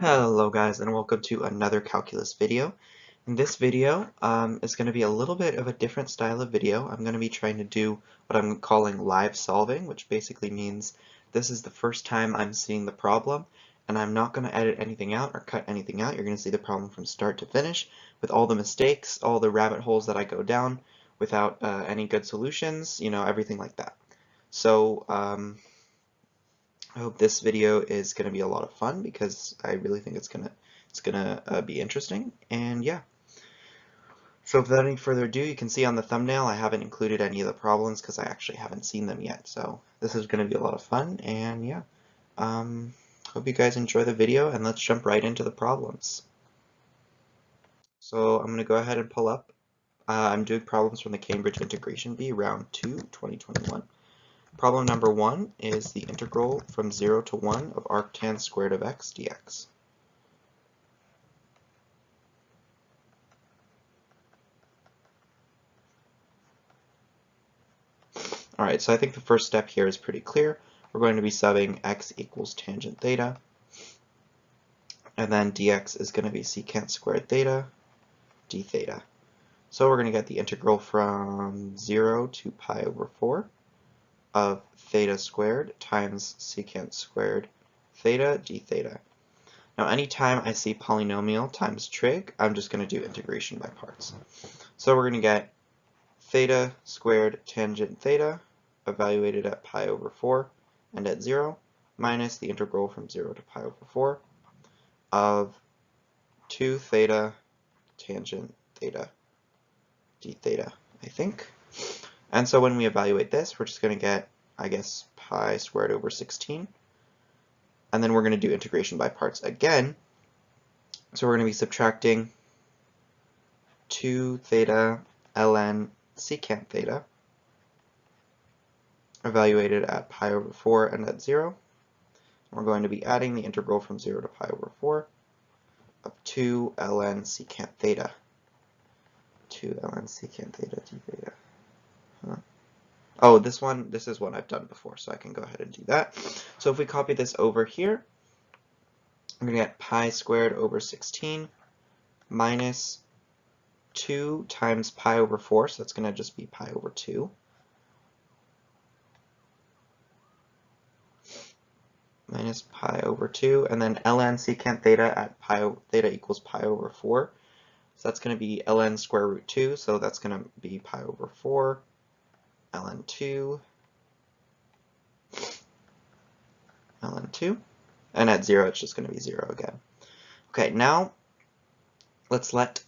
Hello guys, and welcome to another calculus video. In this video is going to be a little bit of a different style of video. I'm going to be trying to do what I'm calling live solving, which basically means this is the first time I'm seeing the problem, and I'm not going to edit anything out or cut anything out. You're going to see the problem from start to finish with all the mistakes, all the rabbit holes that I go down without any good solutions, everything like that. So I hope this video is going to be a lot of fun because I really think it's gonna be interesting. And yeah, so without any further ado, you can see on the thumbnail I haven't included any of the problems because I actually haven't seen them yet. So this is going to be a lot of fun, and yeah, hope you guys enjoy the video, and let's jump right into the problems. So I'm going to go ahead and pull up. I'm doing problems from the Cambridge Integration Bee, round 2, 2021. Problem number 1 is the integral from 0 to 1 of arctan squared of x dx. Alright, so I think the first step here is pretty clear. We're going to be subbing x equals tangent theta, and then dx is going to be secant squared theta d theta. So we're going to get the integral from 0 to pi over 4 of theta squared times secant squared theta d theta. Now anytime I see polynomial times trig, I'm just going to do integration by parts. So we're going to get theta squared tangent theta evaluated at pi over 4 and at 0 minus the integral from 0 to pi over 4 of 2 theta tangent theta d theta, I think. And so when we evaluate this, we're just going to get, I guess, pi squared over 16. And then we're going to do integration by parts again. So we're going to be subtracting 2 theta ln secant theta evaluated at pi over 4 and at 0. We're going to be adding the integral from 0 to pi over 4 of 2 ln secant theta. 2 ln secant theta d theta. Oh, this is one I've done before, so I can go ahead and do that. So if we copy this over here, we're going to get pi squared over 16 minus 2 times pi over 4, so that's going to just be pi over 2. Minus pi over 2, and then ln secant theta at theta equals pi over 4. So that's going to be ln square root 2, so that's going to be pi over 4, ln 2, ln 2, and at 0 it's just going to be 0 again. Okay, now let's to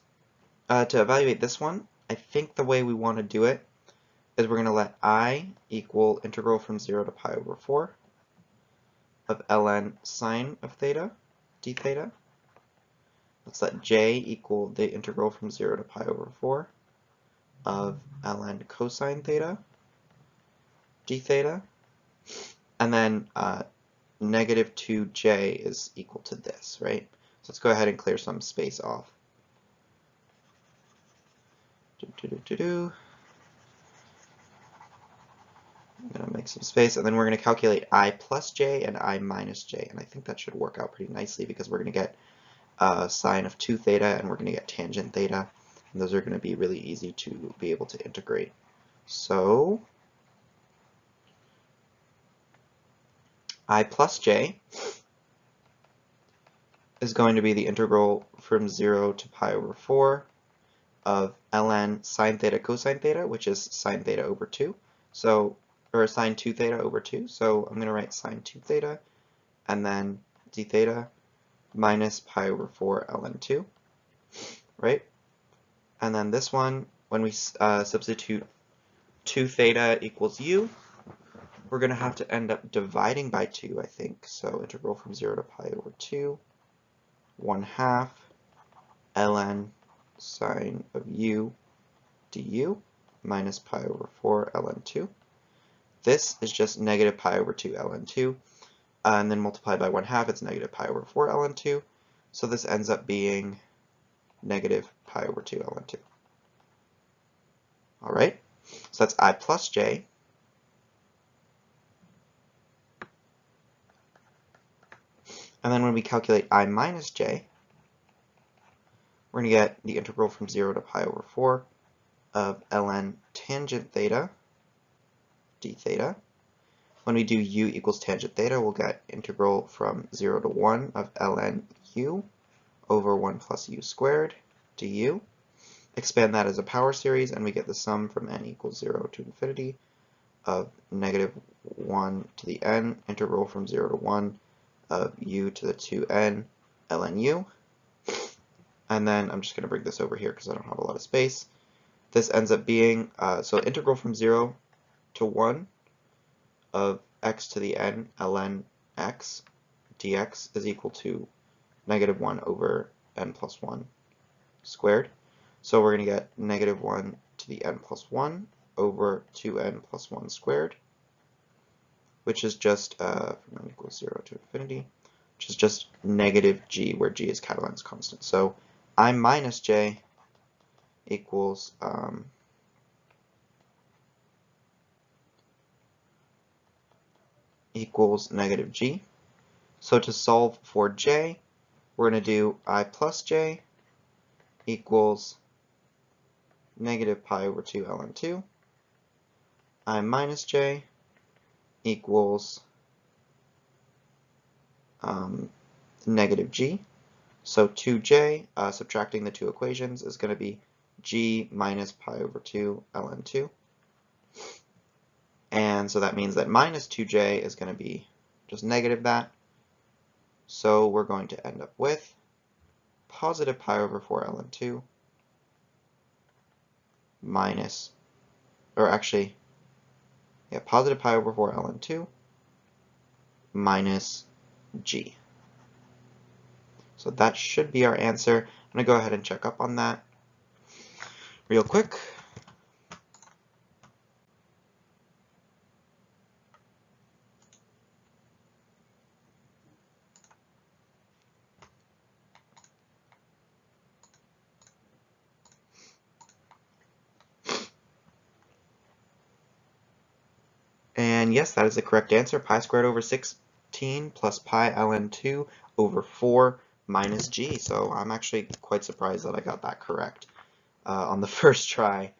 evaluate this one, I think the way we want to do it is we're going to let I equal integral from 0 to pi over 4 of ln sine of theta d theta. Let's let j equal the integral from 0 to pi over 4 of ln cosine theta d theta. And then negative 2j is equal to this, right? So let's go ahead and clear some space off. I'm going to make some space, and then we're going to calculate I plus j and I minus j, and I think that should work out pretty nicely because we're going to get sine of 2 theta and we're going to get tangent theta, and those are going to be really easy to be able to integrate. So I plus j is going to be the integral from 0 to pi over 4 of ln sine theta cosine theta, which is sine theta over 2, so, or sine 2 theta over 2, so I'm going to write sine 2 theta and then d theta minus pi over 4 ln 2, right? And then this one, when we substitute 2 theta equals u, we're going to have to end up dividing by 2, I think. So integral from 0 to pi over 2, 1/2 ln sine of u du minus pi over 4 ln 2. This is just negative pi over 2 ln 2, and then multiplied by 1/2, it's negative pi over 4 ln 2. So this ends up being negative pi over 2 ln 2. All right, so that's I plus j. And then when we calculate I minus j, we're going to get the integral from 0 to pi over 4 of ln tangent theta d theta. When we do u equals tangent theta, we'll get integral from 0 to 1 of ln u over 1 plus u squared du. Expand that as a power series, and we get the sum from n equals 0 to infinity of negative 1 to the n, integral from 0 to 1 of u to the 2n ln u. And then I'm just going to bring this over here because I don't have a lot of space. This ends up being, so integral from 0 to 1 of x to the n ln x dx is equal to negative 1 over n plus 1 squared. So we're going to get negative 1 to the n plus 1 over 2n plus 1 squared, which is just, from n equals 0 to infinity, which is just negative g, where g is Catalan's constant. So I minus j equals negative g. So to solve for j, we're going to do I plus j equals negative pi over 2 ln 2. I minus j equals negative g. So 2j, subtracting the two equations, is going to be g minus pi over 2 ln 2. And so that means that minus 2j is going to be just negative that. So we're going to end up with positive pi over 4 ln 2 minus, or actually, yeah, positive pi over 4 ln 2 minus g. So that should be our answer. I'm going to go ahead and check up on that real quick. And yes, that is the correct answer. Pi squared over 16 plus pi ln 2 over 4 minus g. So I'm actually quite surprised that I got that correct on the first try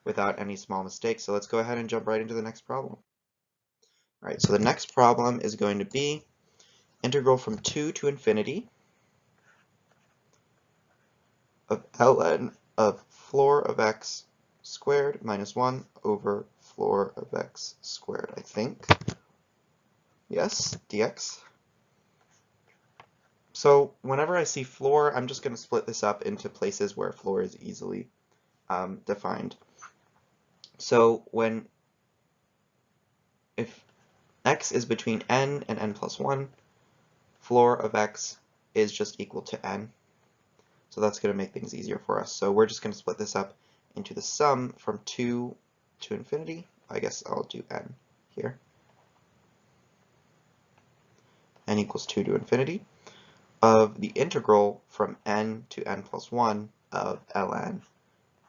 without any small mistakes. So let's go ahead and jump right into the next problem. All right, so the next problem is going to be integral from 2 to infinity of ln of floor of x squared minus 1 over floor of x squared, I think. Yes, dx. So whenever I see floor, I'm just going to split this up into places where floor is easily defined. So if x is between n and n plus 1, floor of x is just equal to n. So that's going to make things easier for us. So we're just going to split this up into the sum from 2 to infinity. I guess I'll do n here. N equals 2 to infinity of the integral from n to n plus 1 of ln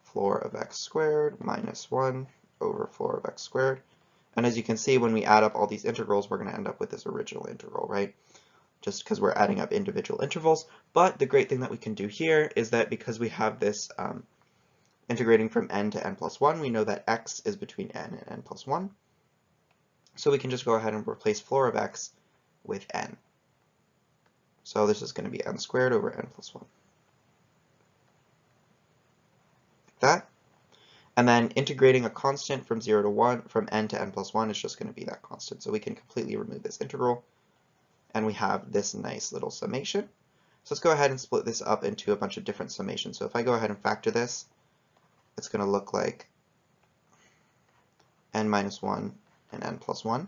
floor of x squared minus 1 over floor of x squared. And as you can see, when we add up all these integrals, we're going to end up with this original integral, right? Just because we're adding up individual intervals. But the great thing that we can do here is that because we have this integrating from n to n plus 1, we know that x is between n and n plus 1. So we can just go ahead and replace floor of x with n. So this is going to be n squared over n plus 1. Like that. And then integrating a constant from 0 to 1, from n to n plus 1 is just going to be that constant. So we can completely remove this integral. And we have this nice little summation. So let's go ahead and split this up into a bunch of different summations. So if I go ahead and factor this, it's going to look like n minus 1 and n plus 1,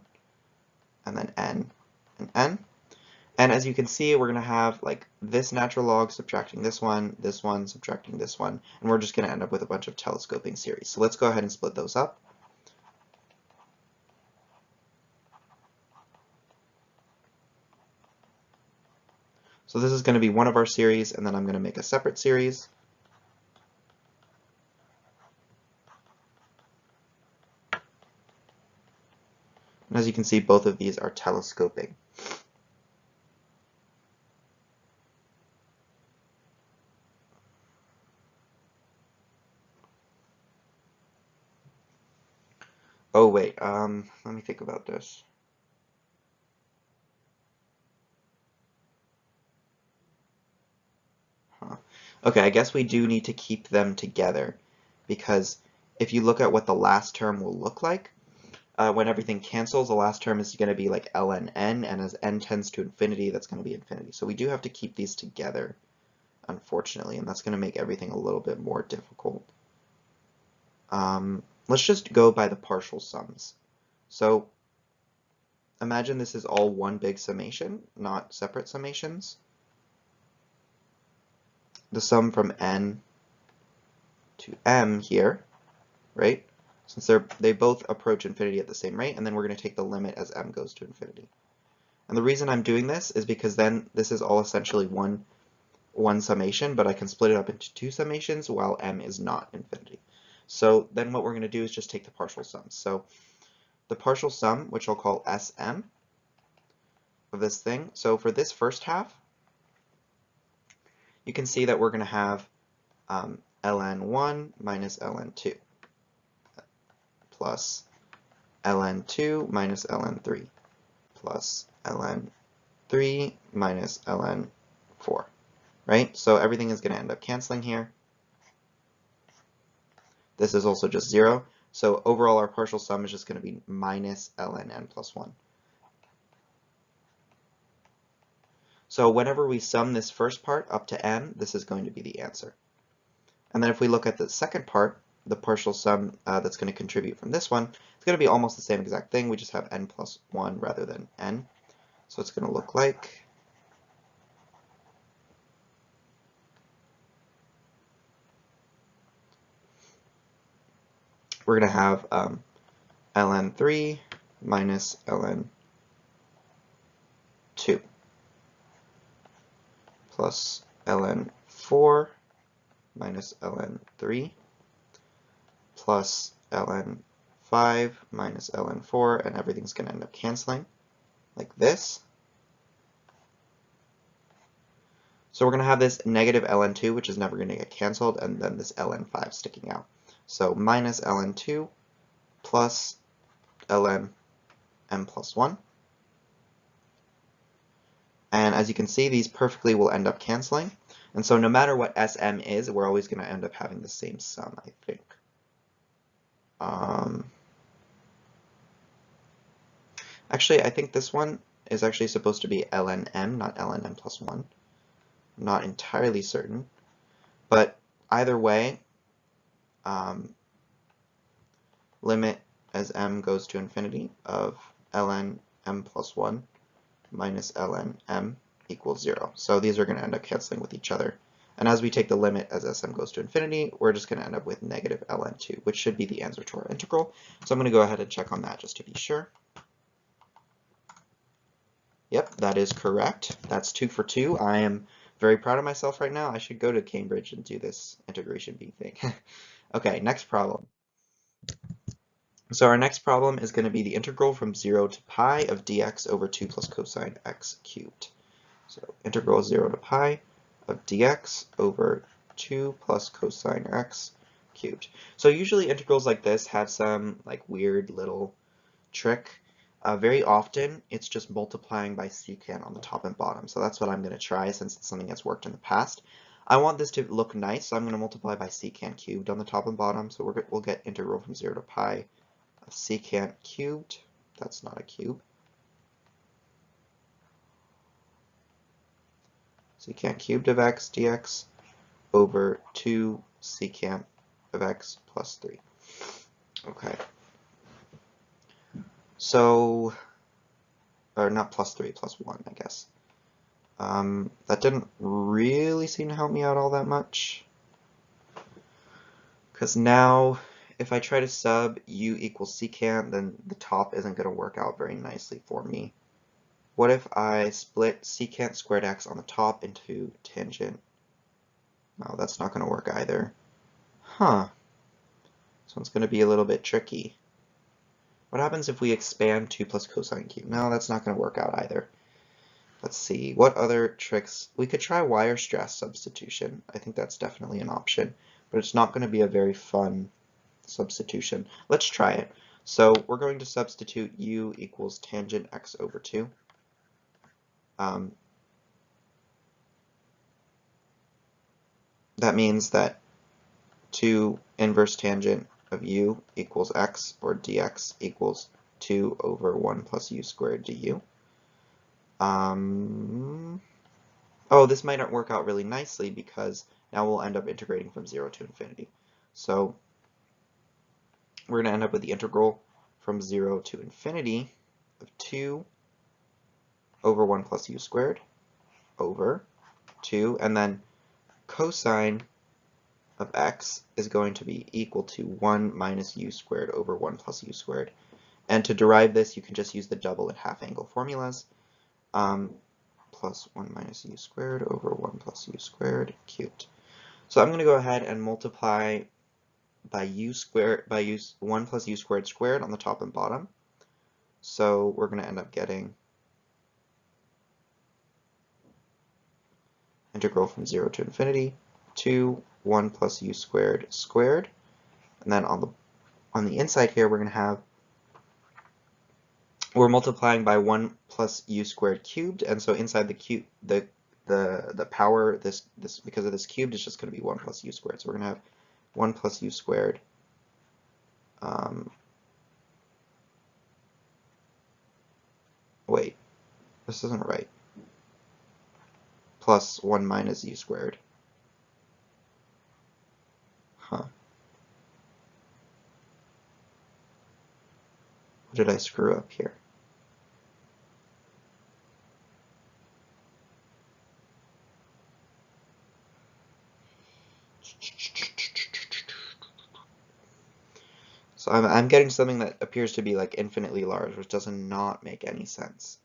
and then n and n. And as you can see, we're going to have like this natural log subtracting this one, subtracting this one, and we're just going to end up with a bunch of telescoping series. So let's go ahead and split those up. So this is going to be one of our series, and then I'm going to make a separate series. And as you can see, both of these are telescoping. Oh wait, let me think about this. Huh. Okay, I guess we do need to keep them together, because if you look at what the last term will look like, when everything cancels, the last term is going to be like ln n, and as n tends to infinity, that's going to be infinity. So we do have to keep these together, unfortunately, and that's going to make everything a little bit more difficult. Let's just go by the partial sums. So imagine this is all one big summation, not separate summations. The sum from n to m here, right? Since they both approach infinity at the same rate, and then we're going to take the limit as m goes to infinity. And the reason I'm doing this is because then this is all essentially one summation, but I can split it up into two summations while m is not infinity. So then what we're going to do is just take the partial sums. So the partial sum, which I'll call Sm of this thing. So for this first half, you can see that we're going to have ln1 minus ln2 plus ln2 minus ln3 plus ln3 minus ln4, right? So everything is going to end up canceling here. This is also just 0. So overall, our partial sum is just going to be minus ln n plus 1. So whenever we sum this first part up to n, this is going to be the answer. And then if we look at the second part, the partial sum that's going to contribute from this one, it's going to be almost the same exact thing. We just have n plus 1 rather than n. So it's going to look like we're going to have ln3 minus ln2 plus ln4 minus ln3 plus ln5 minus ln4, and everything's going to end up canceling like this. So we're going to have this negative ln2, which is never going to get canceled, and then this ln5 sticking out. So minus ln2 plus ln m plus 1. And as you can see, these perfectly will end up canceling. And so no matter what Sm is, we're always going to end up having the same sum, I think. Actually, I think this one is actually supposed to be ln m, not ln m plus 1. I'm not entirely certain. But either way, limit as m goes to infinity of ln m plus 1 minus ln m equals 0. So these are going to end up canceling with each other. And as we take the limit as Sm goes to infinity, we're just going to end up with negative ln2, which should be the answer to our integral. So I'm going to go ahead and check on that just to be sure. Yep, that is correct. That's 2 for 2. I am very proud of myself right now. I should go to Cambridge and do this integration B thing. Okay, next problem. So our next problem is going to be the integral from 0 to pi of dx over 2 plus cosine x cubed. So integral 0 to pi of dx over 2 plus cosine x cubed. So usually integrals like this have some like weird little trick. Very often it's just multiplying by secant on the top and bottom. So that's what I'm going to try since it's something that's worked in the past. I want this to look nice, so I'm going to multiply by secant cubed on the top and bottom. So we'll get integral from 0 to pi of secant cubed. That's not a cube. Secant cubed of x dx over 2 secant of x plus 3. Okay. So, or not plus 3, plus 1, I guess. That didn't really seem to help me out all that much. Because now, if I try to sub u equals secant, then the top isn't going to work out very nicely for me. What if I split secant squared x on the top into tangent? No, that's not going to work either. Huh. This one's going to be a little bit tricky. What happens if we expand 2 plus cosine cubed? No, that's not going to work out either. Let's see, what other tricks? We could try wire stress substitution. I think that's definitely an option, but it's not going to be a very fun substitution. Let's try it. So we're going to substitute u equals tangent x over 2. That means that 2 inverse tangent of u equals x, or dx equals 2 over 1 plus u squared du. Oh, this might not work out really nicely because now we'll end up integrating from 0 to infinity. So we're going to end up with the integral from 0 to infinity of 2 over 1 plus u squared over 2, and then cosine of x is going to be equal to 1 minus u squared over 1 plus u squared. And to derive this, you can just use the double and half angle formulas. Plus 1 minus u squared over 1 plus u squared cubed. So I'm going to go ahead and multiply by 1 plus u squared squared on the top and bottom. So we're going to end up getting integral from 0 to infinity to 1 plus u squared squared. And then on the inside here, we're multiplying by 1 plus u squared cubed, and so inside the power, this because of this cubed, it's just going to be 1 plus u squared. So we're going to have 1 plus u squared wait, this isn't right. Plus 1 minus u squared. What did I screw up here? So I'm getting something that appears to be like infinitely large, which does not make any sense.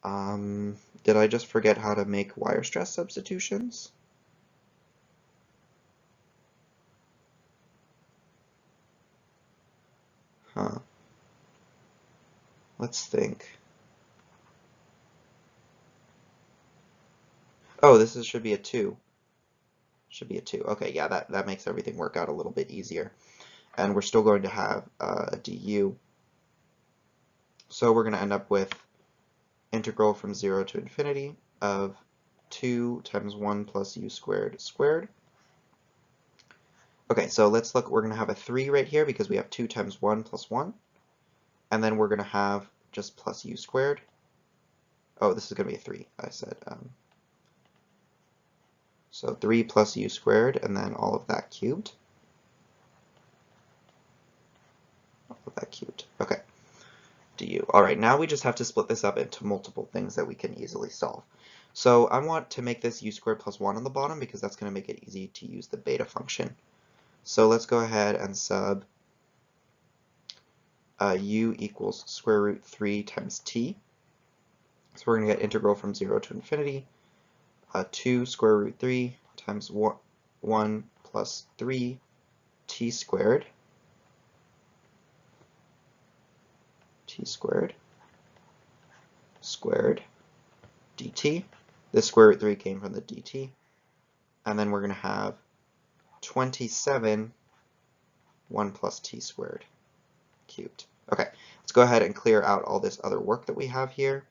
Did I just forget how to make wire stress substitutions? Let's think. Oh, this should be a 2. Should be a 2. Okay, yeah, that makes everything work out a little bit easier. And we're still going to have a du. So we're going to end up with integral from 0 to infinity of 2 times 1 plus u squared squared. Okay, so let's look. We're going to have a 3 right here because we have 2 times 1 plus 1. And then we're going to have just plus u squared. Oh, this is going to be a 3, I said. So 3 plus u squared, and then all of that cubed. All of that cubed. Okay. Du. All right, now we just have to split this up into multiple things that we can easily solve. So I want to make this u squared plus 1 on the bottom because that's going to make it easy to use the beta function. So let's go ahead and sub u equals square root 3 times t. So we're going to get integral from 0 to infinity 2 square root 3 times 1 plus 3 t squared squared dt. This square root 3 came from the dt. And then we're going to have 27 1 plus t squared cubed. Okay, let's go ahead and clear out all this other work that we have here.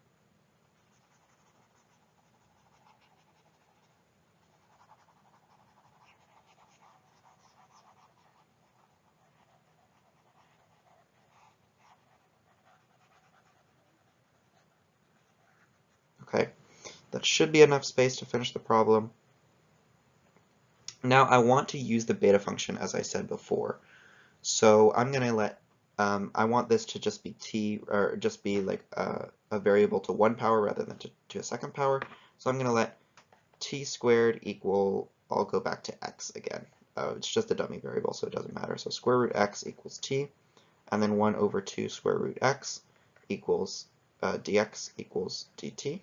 Okay, that should be enough space to finish the problem. Now I want to use the beta function as I said before. So I'm going to let, I want this to just be t, or just be like a variable to 1 power rather than to a second power. So I'm going to let t squared equal, I'll go back to x again. It's just a dummy variable, so it doesn't matter. So square root x equals t, and then 1 over 2 square root x equals dx equals dt.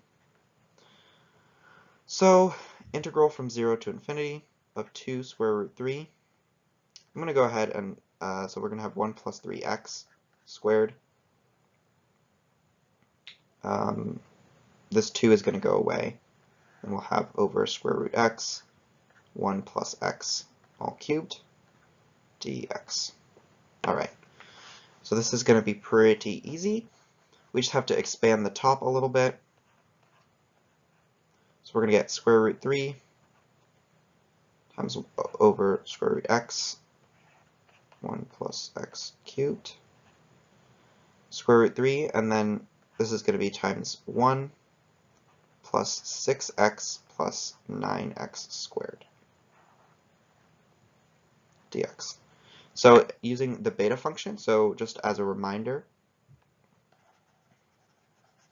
So integral from 0 to infinity of 2 square root 3. I'm going to go ahead and, so we're going to have 1 plus 3x squared. This 2 is going to go away, and we'll have over square root x, 1 plus x all cubed, dx. All right. So this is going to be pretty easy. We just have to expand the top a little bit. So we're going to get square root 3 times over square root x, 1 plus x cubed, square root 3, and then this is going to be times 1 plus 6x plus 9x squared dx. So using the beta function, so just as a reminder,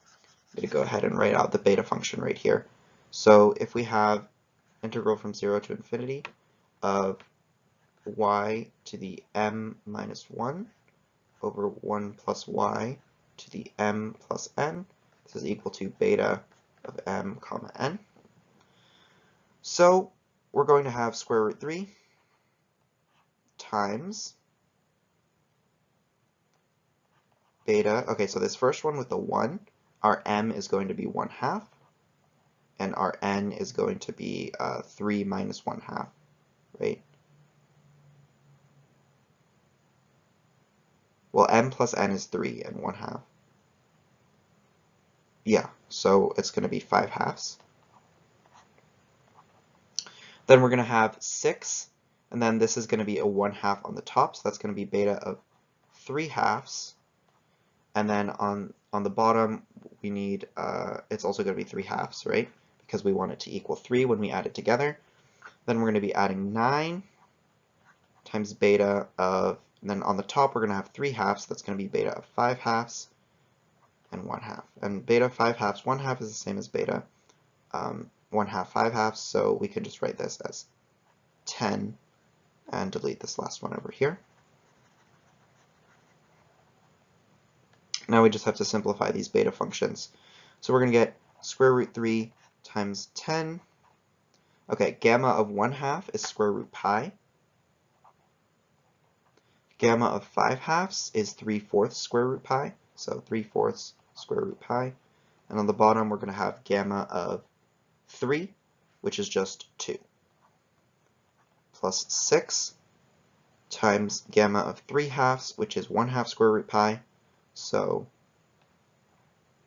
I'm going to go ahead and write out the beta function right here. So if we have integral from 0 to infinity of y to the m minus 1 over 1 plus y to the m plus n, this is equal to beta of m comma n. So we're going to have square root 3 times beta. Okay, so this first one with the 1, our m is going to be 1/2, and our n is going to be 3 minus 1/2, right? Well, m plus n is 3 and 1/2. Yeah, so it's going to be 5/2. Then we're going to have 6, and then this is going to be a 1/2 on the top, so that's going to be beta of 3/2. And then on the bottom, we need, it's also going to be 3/2, right? Because we want it to equal 3 when we add it together. Then we're going to be adding 9 times beta of, and then on the top we're going to have 3/2, so that's going to be beta of 5/2 and 1/2. And beta of 5/2, 1/2 is the same as beta 1/2, 5/2, so we can just write this as 10 and delete this last one over here. Now we just have to simplify these beta functions. So we're going to get square root 3 times 10. Okay, gamma of 1/2 is square root pi. Gamma of 5/2 is 3/4 square root pi, so 3/4 square root pi. And on the bottom we're going to have gamma of 3, which is just 2, plus 6 times gamma of 3/2, which is 1/2 square root pi, so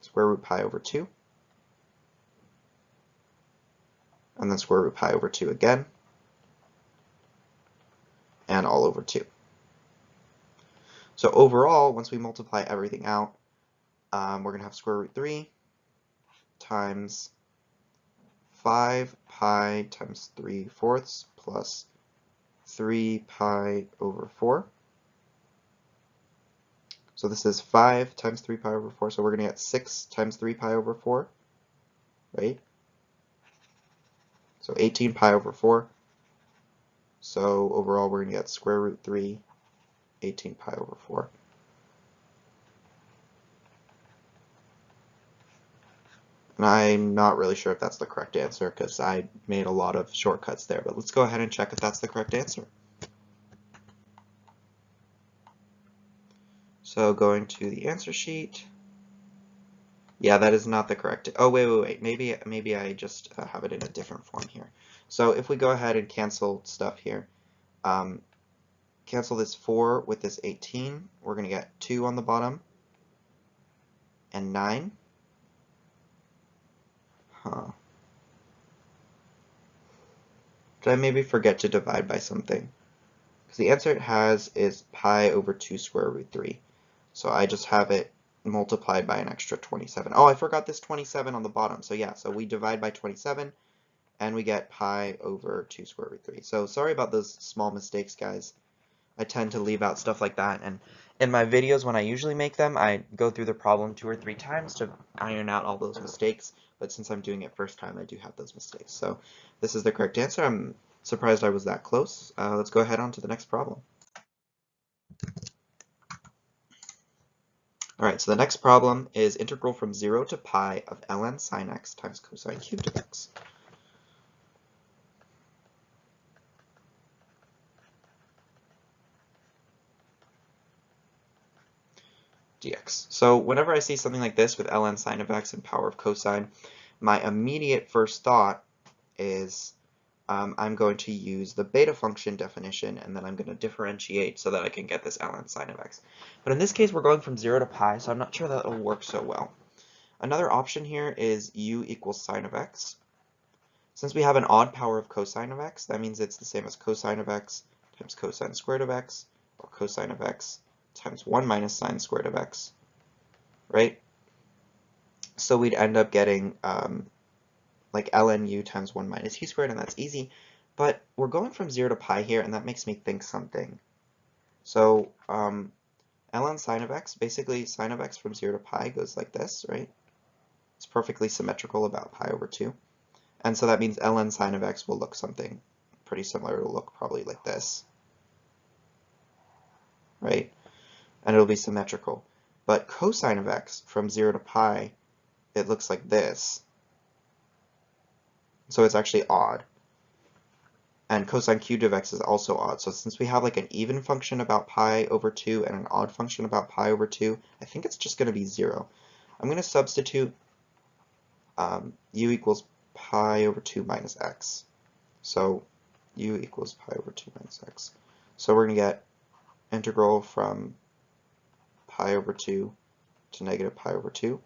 square root pi over 2, and then square root pi over 2 again, and all over 2. So overall, once we multiply everything out, we're going to have square root 3 times 5 pi times 3/4 plus 3 pi over 4. So this is 5 times 3 pi over 4, so we're going to get 6 times 3 pi over 4, right? So 18 pi over 4. So overall we're going to get square root 3, 18 pi over 4. And I'm not really sure if that's the correct answer because I made a lot of shortcuts there, but let's go ahead and check if that's the correct answer. So going to the answer sheet. Yeah, that is not the correct. Oh, wait. Maybe I just have it in a different form here. So if we go ahead and cancel stuff here, cancel this 4 with this 18, we're going to get 2 on the bottom and 9. Huh. Did I maybe forget to divide by something? Because the answer it has is pi over 2 square root 3. So I just have it multiplied by an extra 27. Oh, I forgot this 27 on the bottom. So yeah, so we divide by 27 and we get pi over 2 square root 3. So sorry about those small mistakes, guys. I tend to leave out stuff like that, and in my videos when I usually make them, I go through the problem 2 or 3 times to iron out all those mistakes, but since I'm doing it first time, I do have those mistakes. So this is the correct answer. I'm surprised I was that close. Let's go ahead on to the next problem. Alright, so the next problem is integral from 0 to pi of ln sine x times cosine cubed of x. Dx. So whenever I see something like this with ln sine of x and power of cosine, my immediate first thought is I'm going to use the beta function definition, and then I'm going to differentiate so that I can get this ln sine of x. But in this case, we're going from 0 to pi, so I'm not sure that it'll work so well. Another option here is u equals sine of x. Since we have an odd power of cosine of x, that means it's the same as cosine of x times cosine squared of x, or cosine of x times 1 minus sine squared of x, right? So we'd end up getting like ln u times 1 minus u squared, and that's easy. But we're going from 0 to pi here, and that makes me think something. So ln sine of x, basically sine of x from 0 to pi goes like this, right? It's perfectly symmetrical about pi over 2. And so that means ln sine of x will look something pretty similar. It'll look probably like this, right? And it'll be symmetrical. But cosine of x from 0 to pi, it looks like this. So it's actually odd. And cosine cubed of x is also odd. So since we have like an even function about pi over 2 and an odd function about pi over 2, I think it's just going to be 0. I'm going to substitute u equals pi over 2 minus x. So u equals pi over 2 minus x. So we're going to get integral from pi over 2 to negative pi over 2.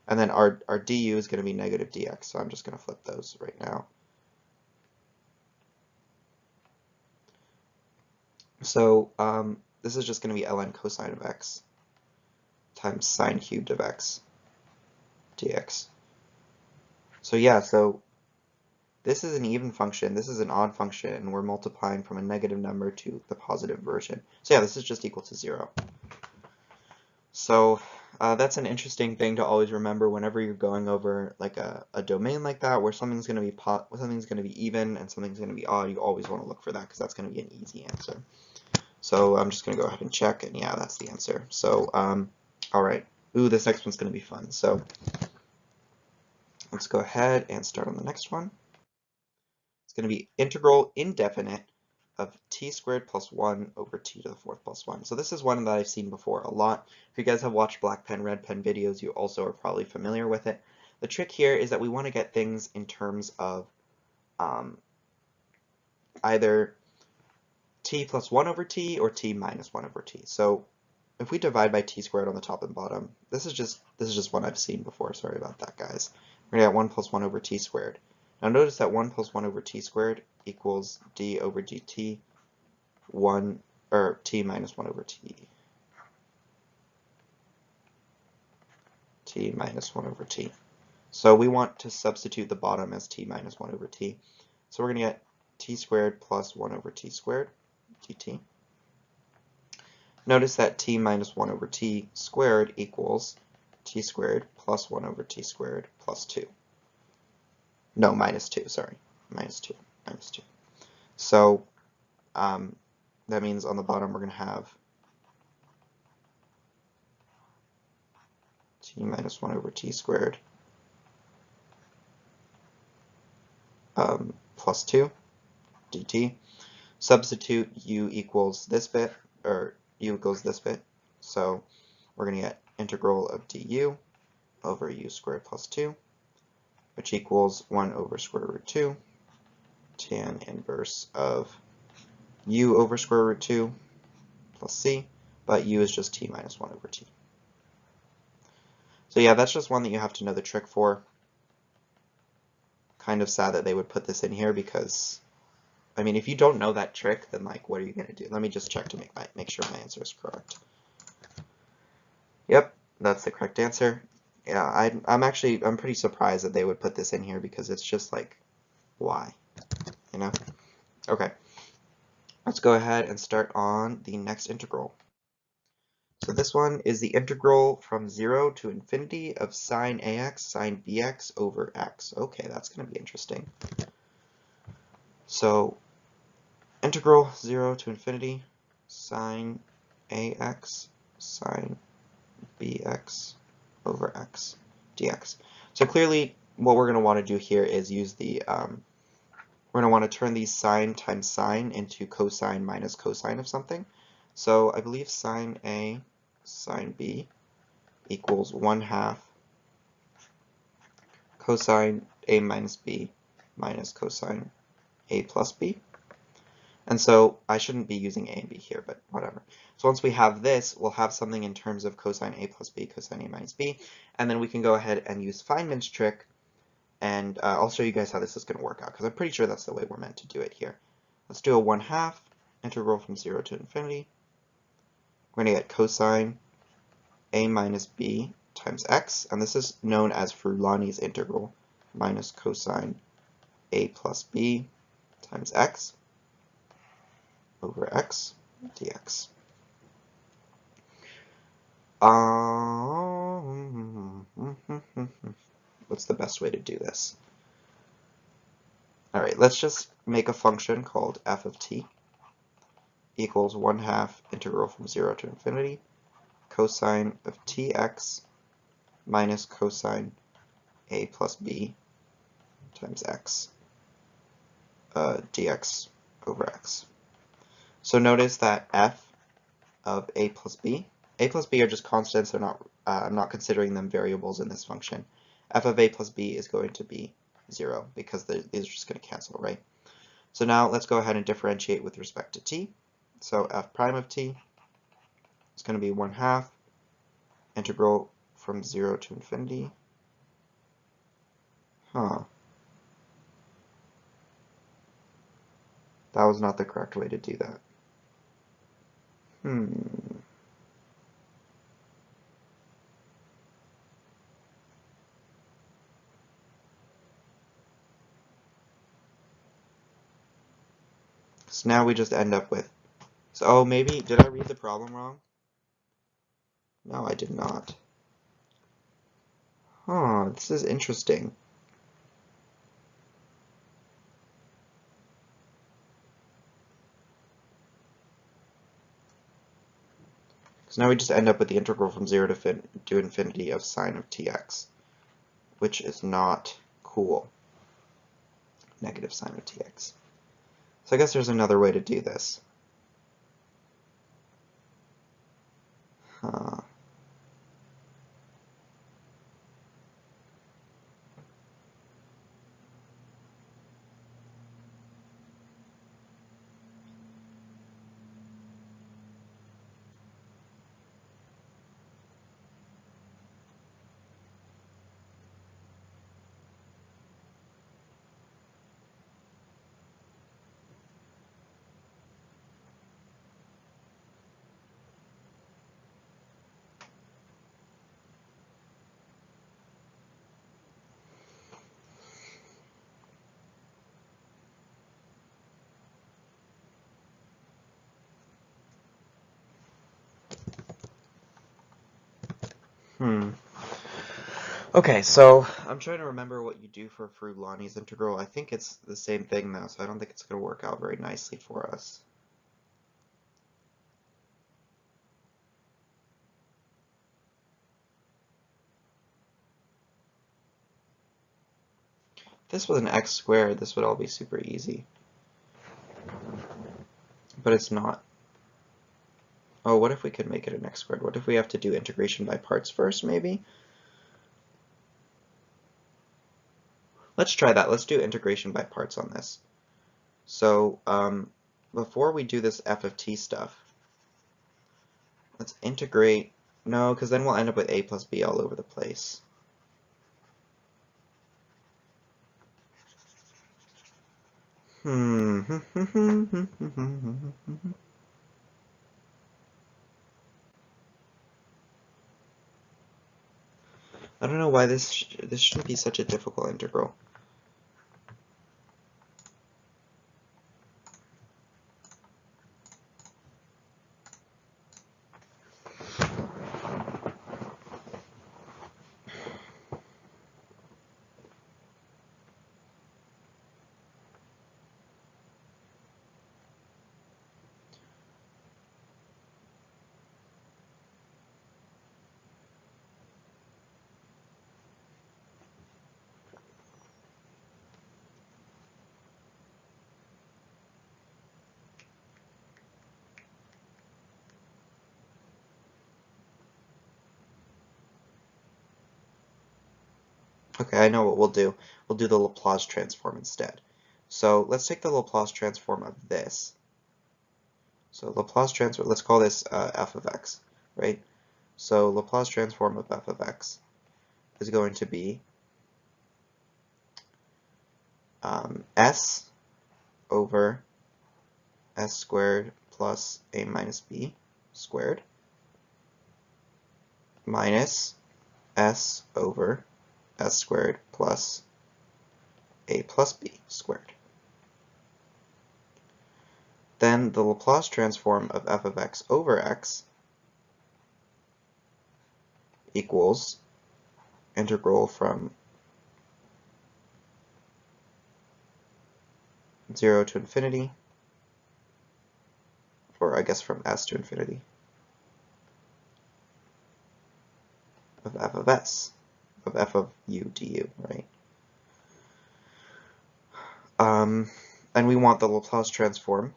And then our du is going to be negative dx. So I'm just going to flip those right now. So this is just going to be ln cosine of x times sine cubed of x dx. So yeah, so this is an even function, this is an odd function, and we're multiplying from a negative number to the positive version. So yeah, this is just equal to 0. So that's an interesting thing to always remember whenever you're going over like a domain like that, where something's going to be even and something's going to be odd. You always want to look for that because that's going to be an easy answer. So I'm just going to go ahead and check, and yeah, that's the answer. So all right. Ooh, this next one's going to be fun. So let's go ahead and start on the next one. It's going to be integral indefinite of t squared plus 1 over t to the 4th plus 1. So this is one that I've seen before a lot. If you guys have watched black pen, red pen videos, you also are probably familiar with it. The trick here is that we want to get things in terms of either t plus 1 over t or t minus 1 over t. So if we divide by t squared on the top and bottom, this is just one I've seen before. Sorry about that, guys. We're going to get 1 plus 1 over t squared. Now notice that 1 plus 1 over t squared equals d over dt, t minus 1 over t. T minus 1 over t. So we want to substitute the bottom as t minus 1 over t. So we're going to get t squared plus 1 over t squared dt. Notice that t minus 1 over t squared equals t squared plus 1 over t squared plus 2. No, minus 2, sorry. Minus 2. So that means on the bottom we're going to have t minus 1 over t squared plus 2 dt. Substitute u equals this bit, or u equals this bit. So we're going to get integral of du over u squared plus 2, which equals 1 over square root 2 tan inverse of u over square root 2 plus c, but u is just t minus 1 over t. So yeah, that's just one that you have to know the trick for. Kind of sad that they would put this in here because, I mean, if you don't know that trick, then like, what are you going to do? Let me just check to make sure my answer is correct. Yep, that's the correct answer. Yeah, I'm pretty surprised that they would put this in here because it's just like, why? You know? Okay, let's go ahead and start on the next integral. So this one is the integral from 0 to infinity of sine ax sine bx over x. Okay, that's going to be interesting. So integral 0 to infinity sine ax sine bx over x dx. So clearly what we're going to want to do here is use the, we're going to want to turn these sine times sine into cosine minus cosine of something. So I believe sine A sine B equals 1/2 cosine A minus B minus cosine a plus b. And so I shouldn't be using a and b here, but whatever. So once we have this, we'll have something in terms of cosine a plus b, cosine a minus b, and then we can go ahead and use Feynman's trick, and I'll show you guys how this is going to work out, because I'm pretty sure that's the way we're meant to do it here. Let's do a 1/2 integral from 0 to infinity. We're going to get cosine a minus b times x, and this is known as Frullani's integral, minus cosine a plus b times x over x dx. What's the best way to do this? All right, let's just make a function called f of t equals 1/2 integral from 0 to infinity cosine of tx minus cosine a plus b times x dx over x. So notice that f of a plus b are just constants. They're not. I'm not considering them variables in this function. F of a plus b is going to be 0 because these are just going to cancel, right? So now let's go ahead and differentiate with respect to t. So f prime of t is going to be 1/2 integral from 0 to infinity. That was not the correct way to do that. So now we just end up with, oh, maybe, did I read the problem wrong? No, I did not. This is interesting. So now we just end up with the integral from 0 to infinity of sine of tx, which is not cool. Negative sine of tx. So I guess there's another way to do this. Okay, so I'm trying to remember what you do for Frullani's integral. I think it's the same thing though, so I don't think it's going to work out very nicely for us. If this was an x squared, this would all be super easy. But it's not. Oh, what if we could make it an x squared? What if we have to do integration by parts first, maybe? Let's try that. Let's do integration by parts on this. So before we do this f of t stuff, let's integrate. No, because then we'll end up with a plus b all over the place. I don't know why this shouldn't be such a difficult integral. Okay, I know what we'll do. We'll do the Laplace transform instead. So let's take the Laplace transform of this. So Laplace transform, let's call this f of x, right? So Laplace transform of f of x is going to be s over s squared plus a minus b squared minus s over s squared plus a plus b squared. Then the Laplace transform of f of x over x equals integral from 0 to infinity, or I guess from s to infinity, of f of s, of f of u du, right? And we want the Laplace transform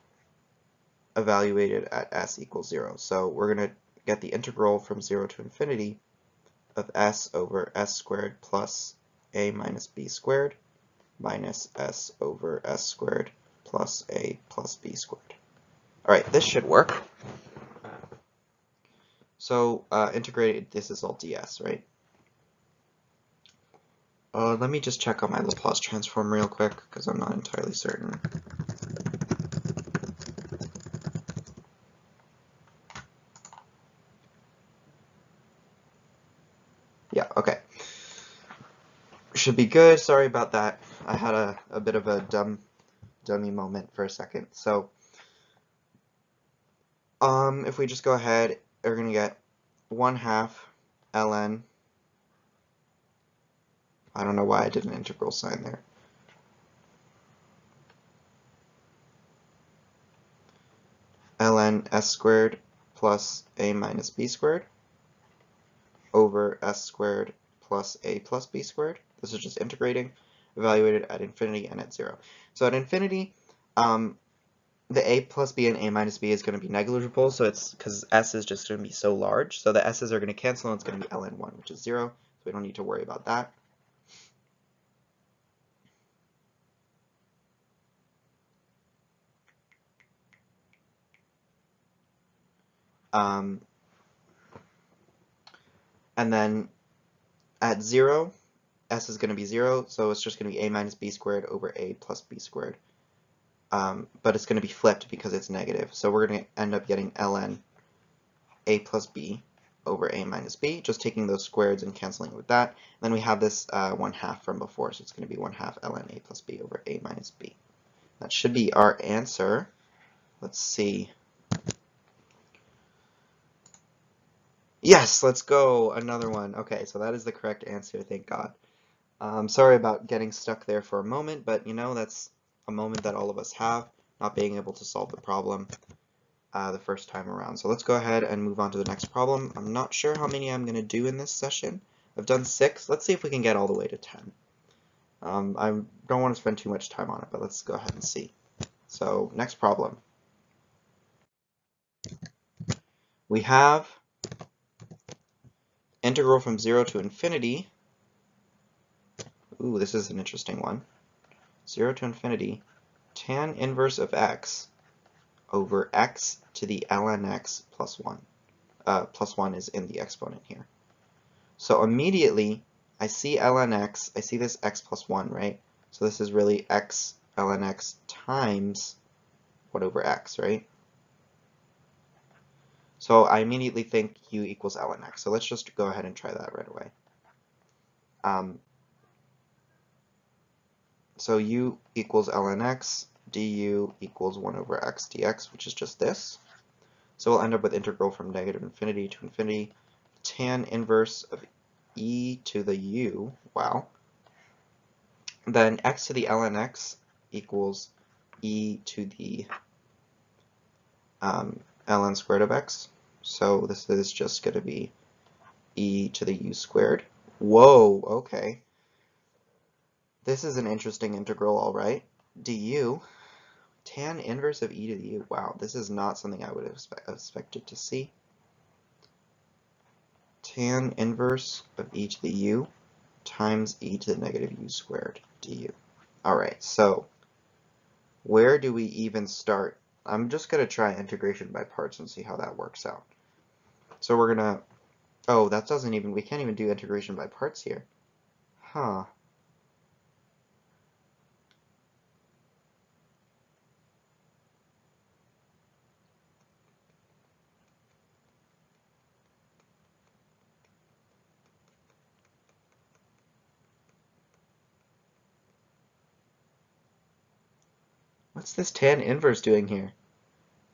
evaluated at s equals 0. So we're going to get the integral from 0 to infinity of s over s squared plus a minus b squared minus s over s squared plus a plus b squared. All right, this should work. So integrated, this is all ds, right? Let me just check on my Laplace transform real quick, because I'm not entirely certain. Yeah, okay. Should be good. Sorry about that. I had a bit of a dummy moment for a second. So, if we just go ahead, we're going to get 1/2 ln. I don't know why I did an integral sign there. Ln s squared plus a minus b squared over s squared plus a plus b squared. This is just integrating, evaluated at infinity and at 0. So at infinity, the a plus b and a minus b is going to be negligible, so it's because s is just going to be so large. So the s's are going to cancel, and it's going to be ln1, which is 0. So we don't need to worry about that. And then at 0, s is going to be 0, so it's just going to be a minus b squared over a plus b squared. But it's going to be flipped because it's negative. So we're going to end up getting ln a plus b over a minus b, just taking those squareds and canceling with that. And then we have this 1/2 from before, so it's going to be 1/2 ln a plus b over a minus b. That should be our answer. Let's see. Yes, let's go. Another one. Okay, so that is the correct answer, thank God. Sorry about getting stuck there for a moment, but you know, that's a moment that all of us have, not being able to solve the problem the first time around. So let's go ahead and move on to the next problem. I'm not sure how many I'm going to do in this session. I've done 6. Let's see if we can get all the way to 10. I don't want to spend too much time on it, but let's go ahead and see. So next problem. We have integral from 0 to infinity. Ooh, this is an interesting one. 0 to infinity, tan inverse of x over x to the ln x plus 1. Plus 1 is in the exponent here. So immediately, I see ln x, I see this x plus 1, right? So this is really x ln x times 1 over x, right? So I immediately think u equals ln x. So let's just go ahead and try that right away. So u equals ln x, du equals 1 over x dx, which is just this. So we'll end up with integral from negative infinity to infinity, tan inverse of e to the u, wow. Then x to the ln x equals e to the ln squared of x. So this is just going to be e to the u squared. Whoa, okay. This is an interesting integral, all right. Du, tan inverse of e to the u. Wow, this is not something I would have expected to see. Tan inverse of e to the u times e to the negative u squared du. All right, so where do we even start? I'm just going to try integration by parts and see how that works out. So we're going to, oh, that doesn't even, we can't even do integration by parts here. Huh. What's this tan inverse doing here?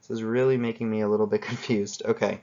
This is really making me a little bit confused. Okay.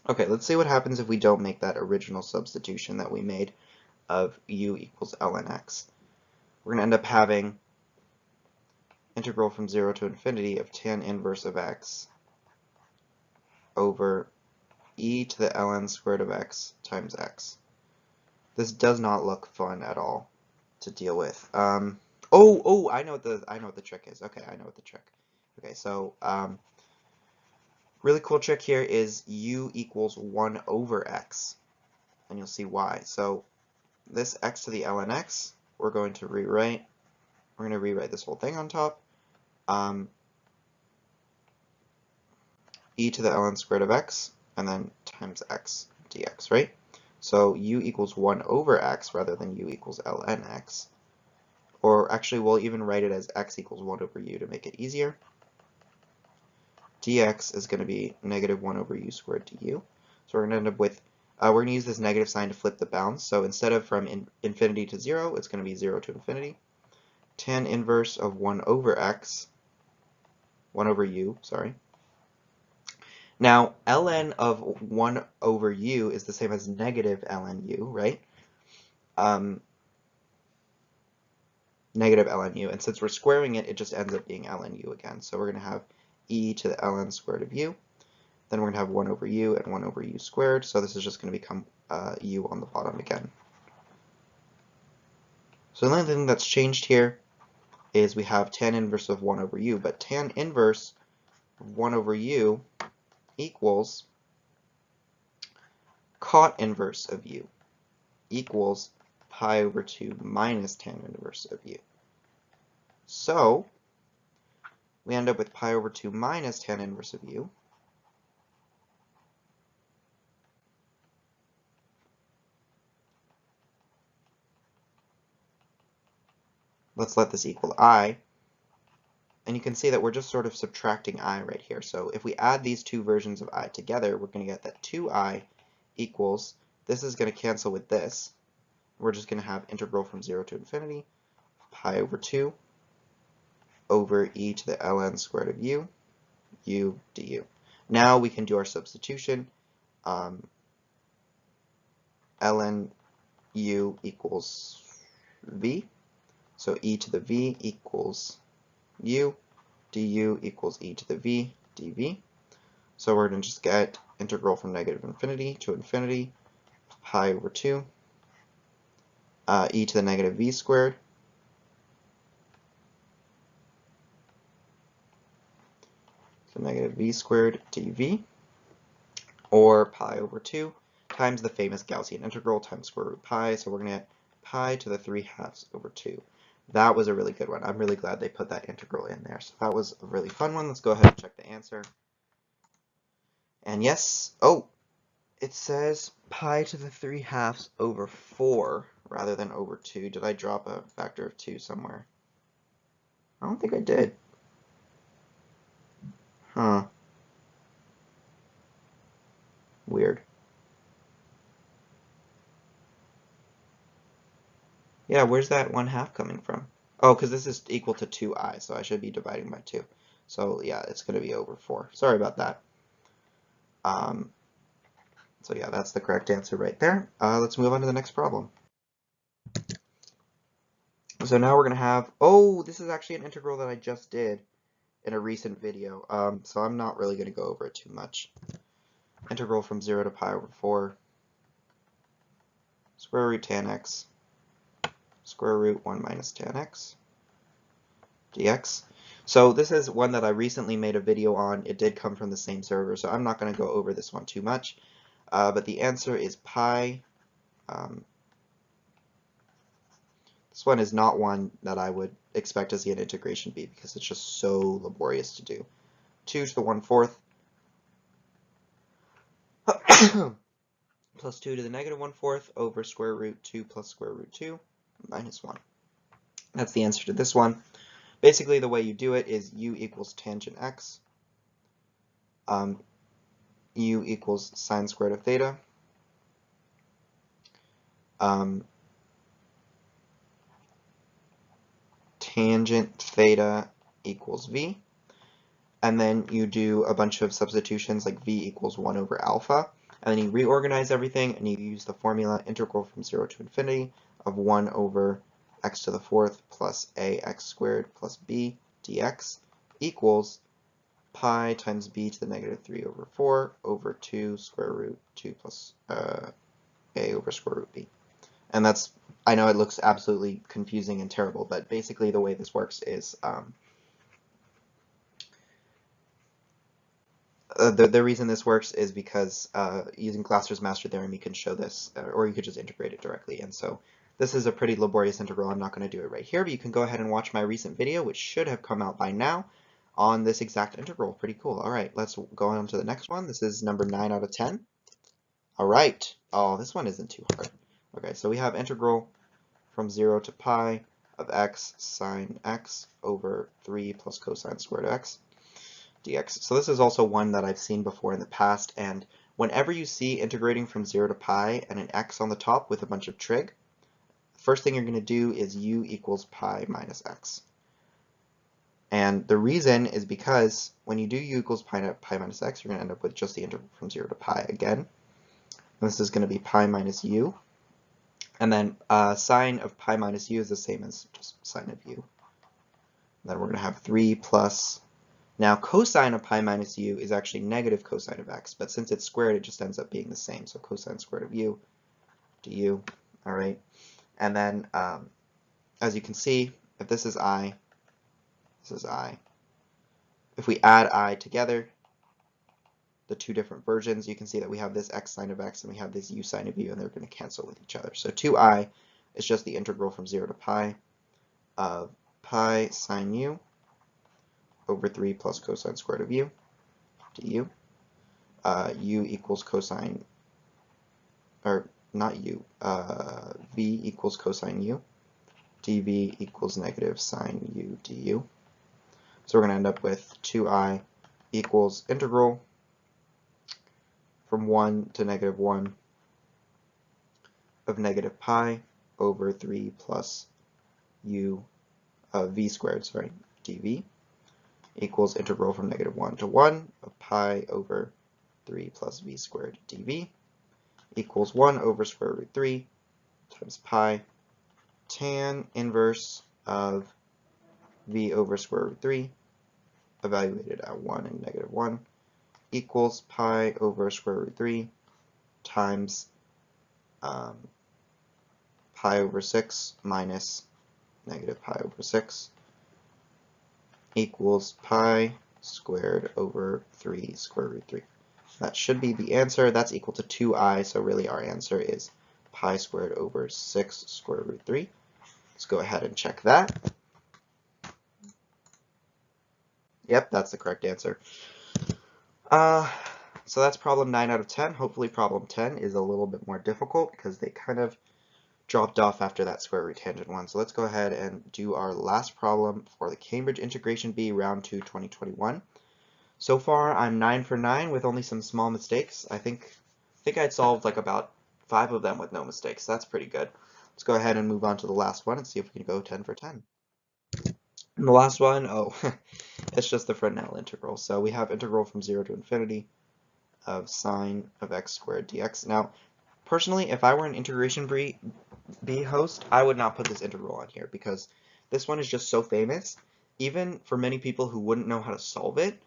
Okay, let's see what happens if we don't make that original substitution that we made of u equals ln x. We're going to end up having integral from 0 to infinity of tan inverse of x over e to the ln squared of x times x. This does not look fun at all to deal with. I know what the trick is. Okay, I know what the trick. Okay, so really cool trick here is u equals 1 over x, and you'll see why. So this x to the ln x, we're going to rewrite this whole thing on top. E to the ln squared of x, and then times x dx, right? So u equals 1 over x rather than u equals ln x. Or actually, we'll even write it as x equals 1 over u to make it easier. Dx is going to be negative 1 over u squared du. So we're going to end up with, we're going to use this negative sign to flip the bounds. So instead of from infinity to 0, it's going to be 0 to infinity. Tan inverse of 1 over x, 1 over u, sorry. Now, ln of 1 over u is the same as negative ln u, right? Negative ln u, and since we're squaring it, it just ends up being ln u again. So we're going to have e to the ln squared of u. Then we're going to have 1 over u and 1 over u squared, so this is just going to become u on the bottom again. So the only thing that's changed here is we have tan inverse of 1 over u, but tan inverse of 1 over u equals cot inverse of u equals pi over 2 minus tan inverse of u. So we end up with pi over 2 minus tan inverse of u. Let's let this equal I. And you can see that we're just sort of subtracting I right here. So if we add these two versions of I together, we're going to get that 2I equals, this is going to cancel with this. We're just going to have integral from 0 to infinity, pi over 2 over e to the ln squared of u du. Now we can do our substitution. Ln u equals v. So e to the v equals u, du equals e to the v dv. So we're going to just get integral from negative infinity to infinity, pi over 2, e to the negative v squared, so negative v squared dv, or pi over 2 times the famous Gaussian integral times square root pi. So we're going to get pi to the 3/2 over 2. That was a really good one. I'm really glad they put that integral in there. So that was a really fun one. Let's go ahead and check the answer. And yes, oh, it says pi to the 3/2 over 4 rather than over 2. Did I drop a factor of 2 somewhere? I don't think I did. Huh. Weird. Yeah, where's that 1/2 coming from? Oh, because this is equal to 2i, so I should be dividing by 2. So yeah, it's going to be over 4. Sorry about that. So yeah, that's the correct answer right there. Let's move on to the next problem. So now we're going to have, oh, this is actually an integral that I just did. in a recent video, so I'm not really going to go over it too much. Integral from 0 to pi over 4, square root tan x, square root 1 minus tan x, dx. So this is one that I recently made a video on. It did come from the same server, so I'm not going to go over this one too much. But the answer is pi. This one is not one that I would expect to see an integration be because it's just so laborious to do. 2 to the 1/4 plus 2 to the negative 1/4 over square root 2 plus square root 2 minus 1. That's the answer to this one. Basically, the way you do it is u equals tangent x, u equals sine squared of theta, tangent theta equals v, and then you do a bunch of substitutions like v equals 1 over alpha, and then you reorganize everything and you use the formula integral from 0 to infinity of 1 over x to the 4th plus ax squared plus b dx equals pi times b to the negative 3 over 4 over 2 square root 2 plus a over square root b. And that's, I know it looks absolutely confusing and terrible, but basically the way this works is the reason this works is because using Glasser's master theorem you can show this, or you could just integrate it directly. And so this is a pretty laborious integral. I'm not going to do it right here, but you can go ahead and watch my recent video, which should have come out by now, on this exact integral. Pretty cool. All right, let's go on to the next one. This is number 9 out of 10. All right. Oh, this one isn't too hard. Okay, so we have integral from 0 to pi of x sine x over 3 plus cosine squared x dx. So this is also one that I've seen before in the past, and whenever you see integrating from 0 to pi and an x on the top with a bunch of trig, first thing you're going to do is u equals pi minus x. And the reason is because when you do u equals pi minus x, you're going to end up with just the integral from 0 to pi again. And this is going to be pi minus u. And then sine of pi minus u is the same as just sine of u. And then we're going to have 3 plus, now cosine of pi minus u is actually negative cosine of x, but since it's squared, it just ends up being the same. So cosine squared of u du. All right. And then, as you can see, if this is I, this is I. If we add I together, the two different versions, you can see that we have this x sine of x and we have this u sine of u, and they're going to cancel with each other. So 2I is just the integral from 0 to pi of pi sine u over 3 plus cosine squared of u du. U equals cosine, or not u, v equals cosine u, dv equals negative sine u du. So we're going to end up with 2I equals integral from 1 to negative 1 of negative pi over 3 plus u v squared, sorry, dv equals integral from negative 1 to 1 of pi over 3 plus v squared dv equals 1 over square root 3 times pi tan inverse of v over square root 3 evaluated at 1 and negative 1 equals pi over square root 3 times pi over 6 minus negative pi over 6 equals pi squared over 3 square root 3. That should be the answer. That's equal to 2I, so really our answer is pi squared over 6 square root 3. Let's go ahead and check that. Yep, that's the correct answer. So that's problem 9 out of 10. Hopefully problem 10 is a little bit more difficult because they kind of dropped off after that square root tangent one. So let's go ahead and do our last problem for the Cambridge Integration Bee Round 2 2021. So far I'm 9 for 9 with only some small mistakes. I think I'd solved like about 5 of them with no mistakes. That's pretty good. Let's go ahead and move on to the last one and see if we can go 10 for 10. And the last one, oh, it's just the Fresnel integral. So we have integral from 0 to infinity of sine of x squared dx. Now, personally, if I were an integration bee host, I would not put this integral on here because this one is just so famous even for many people who wouldn't know how to solve it,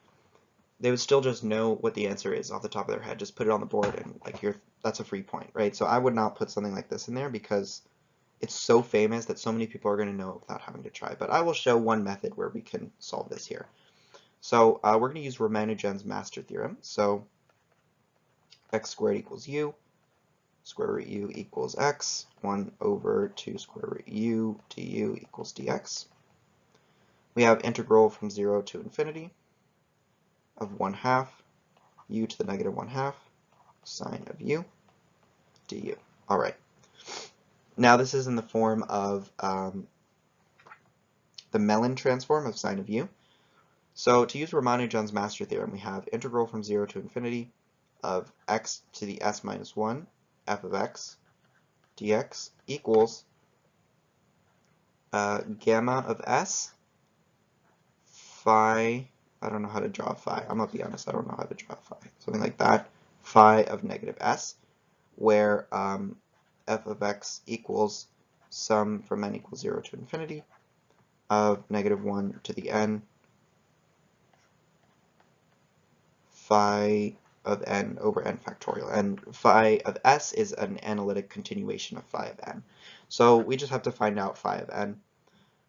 they would still just know what the answer is off the top of their head. Just put it on the board and like that's a free point, right? So I would not put something like this in there because it's so famous that so many people are going to know it without having to try. But I will show one method where we can solve this here. So we're going to use Ramanujan's master theorem. So x squared equals u, square root u equals x, 1 over 2 square root u du equals dx. We have integral from 0 to infinity of 1/2 u to the negative 1/2 sine of u du. All right. Now this is in the form of the Mellin transform of sine of u. So to use Ramanujan's master theorem, we have integral from 0 to infinity of x to the s minus 1 f of x dx equals gamma of s phi, I don't know how to draw phi. I'm going to be honest, I don't know how to draw phi. Something like that, phi of negative s, where f of x equals sum from n equals 0 to infinity of negative 1 to the n phi of n over n factorial. And phi of s is an analytic continuation of phi of n. So we just have to find out phi of n.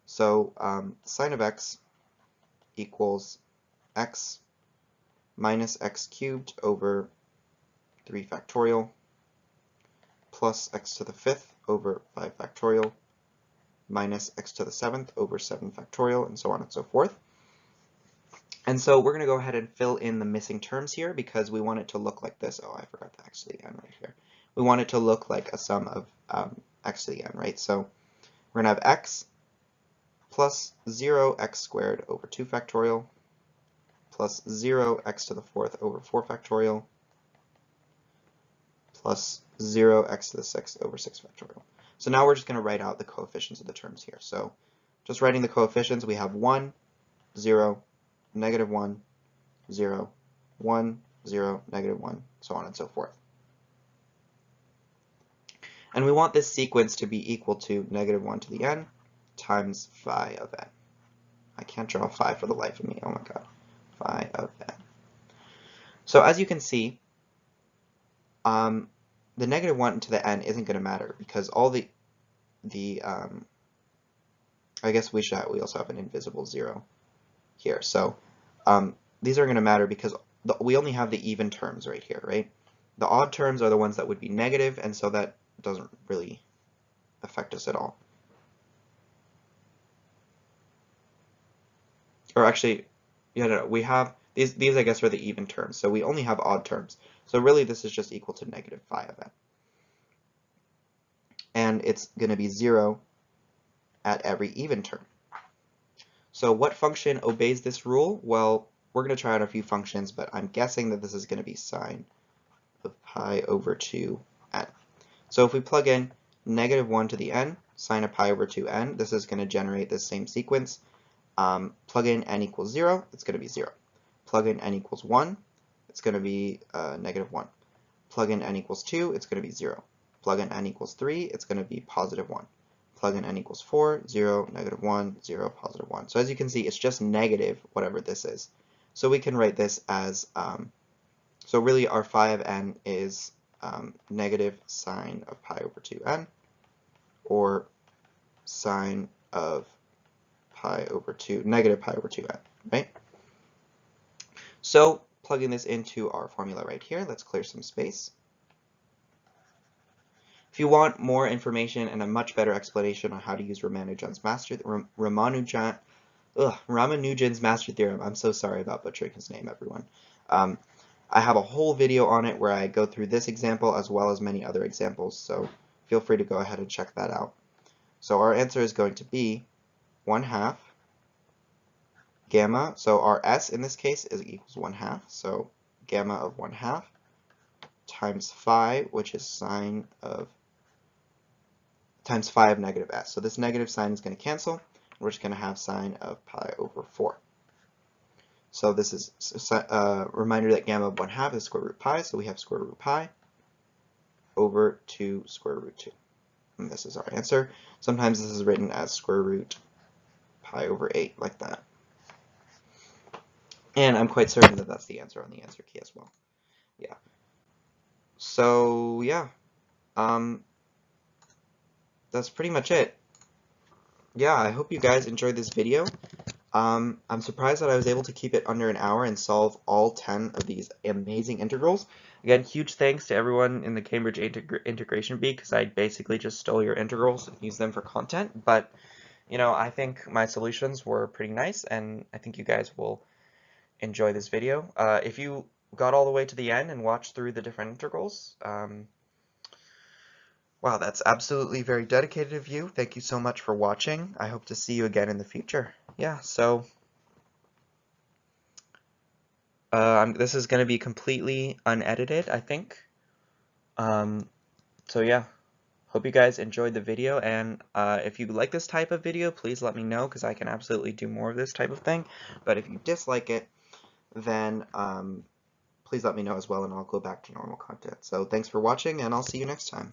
So sine of x equals x minus x cubed over 3 factorial plus x to the 5th over 5 factorial minus x to the 7th over 7 factorial, and so on and so forth. And so we're going to go ahead and fill in the missing terms here because we want it to look like this. Oh, I forgot to x to the n right here. We want it to look like a sum of x to the n, right? So we're going to have x plus 0x squared over 2 factorial plus 0x to the 4th over 4 factorial plus 0x to the 6th over 6 factorial. So now we're just going to write out the coefficients of the terms here. So just writing the coefficients, we have 1, 0, negative 1, 0, 1, 0, negative 1, so on and so forth. And we want this sequence to be equal to negative 1 to the n times phi of n. I can't draw phi for the life of me. Oh my god. Phi of n. So as you can see, the negative 1 to the n isn't going to matter because all the I guess we also have an invisible 0 here. So these are going to matter because we only have the even terms right here, right? The odd terms are the ones that would be negative, and so that doesn't really affect us at all. Or actually, yeah, no, we have these I guess are the even terms, so we only have odd terms. So really this is just equal to negative phi of n. And it's going to be 0 at every even term. So what function obeys this rule? Well, we're going to try out a few functions, but I'm guessing that this is going to be sine of pi over 2n. So if we plug in negative 1 to the n, sine of pi over 2n, this is going to generate this same sequence. Plug in n equals 0, it's going to be 0. Plug in n equals 1, it's going to be negative 1. Plug in n equals 2, it's going to be 0. Plug in n equals 3, it's going to be positive 1. Plug in n equals 4, 0, negative 1, 0, positive 1. So as you can see, it's just negative, whatever this is. So we can write this as, so really our phi of n is negative sine of pi over 2n, or sine of pi over 2, negative pi over 2n, right? So plugging this into our formula right here, let's clear some space. If you want more information and a much better explanation on how to use Ramanujan's master theorem, I'm so sorry about butchering his name, everyone. I have a whole video on it where I go through this example as well as many other examples, so feel free to go ahead and check that out. So our answer is going to be 1/2 gamma, so our s in this case is equals 1/2, so gamma of 1/2 times phi, which is sine of times phi of negative s. So this negative sign is going to cancel. We're just going to have sine of pi over 4. So this is a reminder that gamma of 1/2 is square root pi, so we have square root pi over 2 square root 2. And this is our answer. Sometimes this is written as square root pi over 8, like that. And I'm quite certain that that's the answer on the answer key as well. Yeah. So yeah, that's pretty much it. Yeah, I hope you guys enjoyed this video. I'm surprised that I was able to keep it under an hour and solve all 10 of these amazing integrals. Again, huge thanks to everyone in the Cambridge Integration Bee, because I basically just stole your integrals and used them for content. But, you know, I think my solutions were pretty nice, and I think you guys will enjoy this video. If you got all the way to the end and watched through the different integrals, wow, that's absolutely very dedicated of you. Thank you so much for watching. I hope to see you again in the future. Yeah, so this is going to be completely unedited, I think. So yeah, hope you guys enjoyed the video, and if you like this type of video, please let me know, because I can absolutely do more of this type of thing. But if you dislike it, then please let me know as well, and I'll go back to normal content. So thanks for watching, and I'll see you next time.